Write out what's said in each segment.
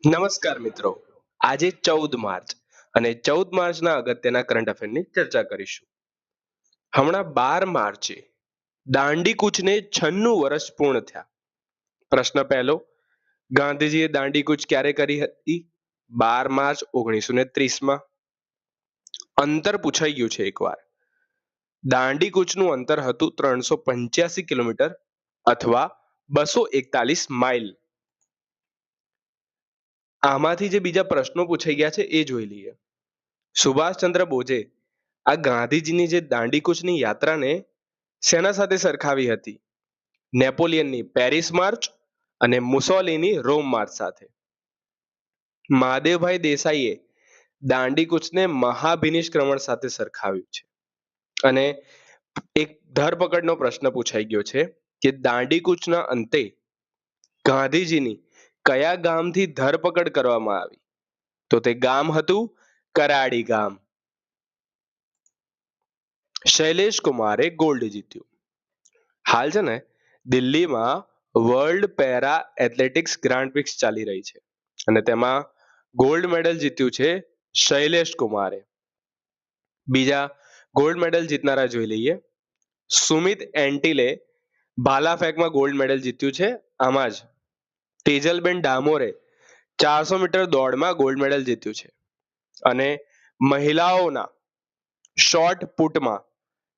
નમસ્કાર મિત્રો, આજે 14 માર્ચ અને 14 માર્ચના અગત્યના કરંટ અફેરની ચર્ચા કરીશું. હમણાં 12 માર્ચે દાંડી કૂચને 96 વર્ષ પૂર્ણ થયા. પ્રશ્ન પહેલો, ગાંધીજીએ દાંડી કૂચ ક્યારે કરી હતી? 12 માર્ચ 1930માં. અંતર પૂછાઈ ગયું છે એકવાર. દાંડી કૂચનું અંતર હતું 385 કિલોમીટર અથવા 241 માઇલ. આમાંથી જે બીજા પ્રશ્નો પૂછાઈ ગયા છે એ જોઈ લઈએ. સુભાષચંદ્ર બોઝે આ ગાંધીજીની જે દાંડીકૂચની યાત્રાને શેના સાથે સરખાવી હતી? નેપોલિયનની પેરિસ માર્ચ અને મુસોલિની રોમ માર્ચ સાથે. મહાદેવભાઈ દેસાઈએ દાંડીકૂચને મહાભિનિષ્ક્રમણ સાથે સરખાવ્યું છે. અને એક ધરપકડનો પ્રશ્ન પૂછાઈ ગયો છે કે દાંડીકૂચના અંતે ગાંધીજીની કયા ગામથી ધરપકડ કરવામાં આવી? તો તે ગામ હતું કરાડી ગામ. શૈલેષ કુમારે ગોલ્ડ જીત્યું. હાલ છે ને દિલ્હીમાં world para athletics grand prix ચાલી રહી છે અને તેમાં ગોલ્ડ મેડલ જીત્યું છે શૈલેષ કુમારે. બીજા ગોલ્ડ મેડલ જીતનારા જોઈ લઈએ. સુમિત એન્ટિલે ભાલા ફેંકમાં ગોલ્ડ મેડલ જીત્યું છે. આમાં જ તેજલબેન ડામોરે 400 મીટર દોડમાં ગોલ્ડ મેડલ જીત્યું છે. અને મહિલાઓના શોર્ટ પુટમાં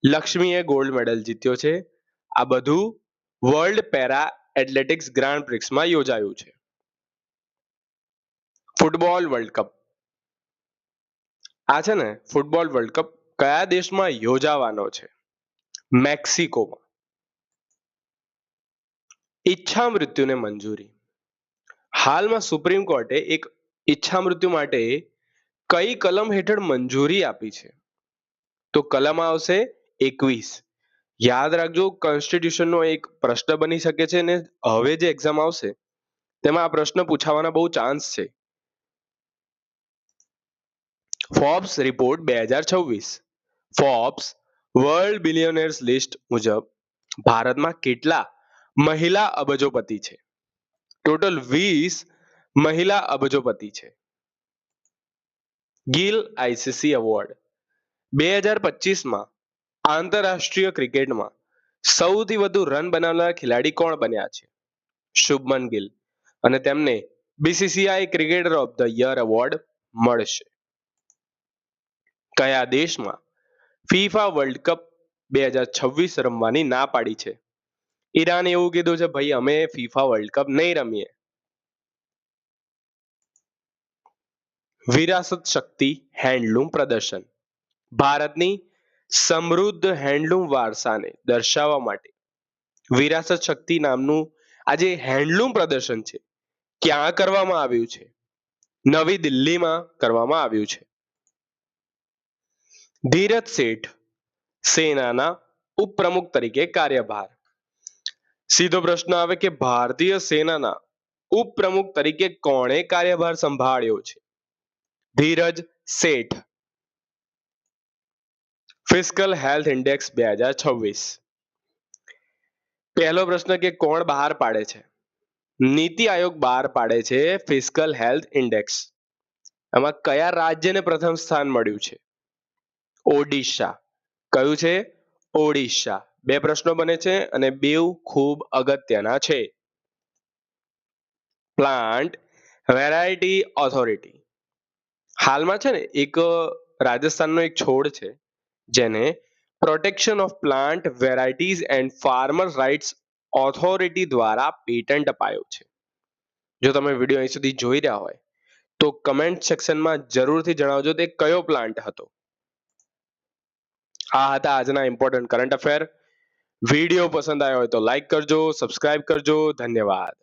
લક્ષ્મીએ ગોલ્ડ મેડલ જીત્યો છે. આ બધું વર્લ્ડ પેરા એથ્લેટિક્સ ગ્રાન્ડ પ્રિક્સમાં યોજાયું છે. Football world cup. આ છે ને ફૂટબોલ વર્લ્ડ કપ કયા દેશમાં યોજાવાનો છે? મેક્સિકોમાં. ઈચ્છા મૃત્યુને મંજૂરી. હાલમાં સુપ્રીમ કોર્ટે એક ઈચ્છા મૃત્યુ માટે કઈ કલમ હેઠળ મંજૂરી આપી છે? તો કલમ આવશે 21. યાદ રાખજો, કોન્સ્ટિટ્યુશનનો એક પ્રશ્ન બની શકે છે અને હવે જે એક્ઝામ આવશે તેમાં આ પ્રશ્ન પૂછાવાના બહુ ચાન્સ છે. Forbes report 2026. Forbes world billionaires list મુજબ ભારતમાં કેટલા મહિલા અબજોપતિ છે? ટોટલ 20 મહિલા અબજોપતિ છે. ગિલ આઈસીસી એવોર્ડ 2025માં આંતરરાષ્ટ્રીય ક્રિકેટમાં સૌથી વધુ રન બનાવનાર ખેલાડી કોણ બન્યા છે? શુભમન ગિલ. અને તેમને BCCI cricketer of the year award મળશે. કયા દેશમાં ફીફા વર્લ્ડ કપ 2026 રમવાની ના પાડી છે? ઈરાને એવું કીધું છે, ભાઈ અમે ફીફા વર્લ્ડ કપ નહીં રમીએ. વિરાસત શક્તિ હેન્ડલૂમ પ્રદર્શન. ભારતની સમૃદ્ધ હેન્ડલૂમ વારસાને દર્શાવવા માટે વિરાસત શક્તિ નામનું આ જે હેન્ડલૂમ પ્રદર્શન છે ક્યાં કરવામાં આવ્યું છે? નવી દિલ્હીમાં કરવામાં આવ્યું છે. ધીરજ શેઠ સેનાના ઉપપ્રમુખ તરીકે કાર્યભાર. સીધો પ્રશ્ન આવે કે ભારતીય સેનાના ઉપપ્રમુખ તરીકે કોણે કાર્યભાર સંભાળ્યો છે? ધીરજ શેઠ. Fiscal health index 2026. પહેલો પ્રશ્ન કે કોણ બહાર પાડે છે? નીતિ આયોગ બહાર પાડે છે ફિસ્કલ હેલ્થ ઇન્ડેક્સ. એમાં કયા રાજ્યને પ્રથમ સ્થાન મળ્યું છે? ઓડિશા. કયું છે? ઓડિશા. બે પ્રશ્નો બને છે અને બેઉ ખૂબ અગત્યના છે. Plant variety authority. હાલમાં છે ને એક રાજસ્થાનનો એક છોડ છે જેને protection of plant varieties and farmer rights authority દ્વારા પેટન્ટ અપાયો છે. જો તમે વિડીયો અહીં સુધી જોઈ રહ્યા હોય તો કમેન્ટ સેક્શનમાં જરૂરથી જણાવજો તે કયો પ્લાન્ટ હતો. આ હતા આજના ઇમ્પોર્ટન્ટ કરંટ અફેર. વિડીયો પસંદ આવ્યો હોય તો લાઈક કરજો, સબસ્ક્રાઇબ કરજો. ધન્યવાદ.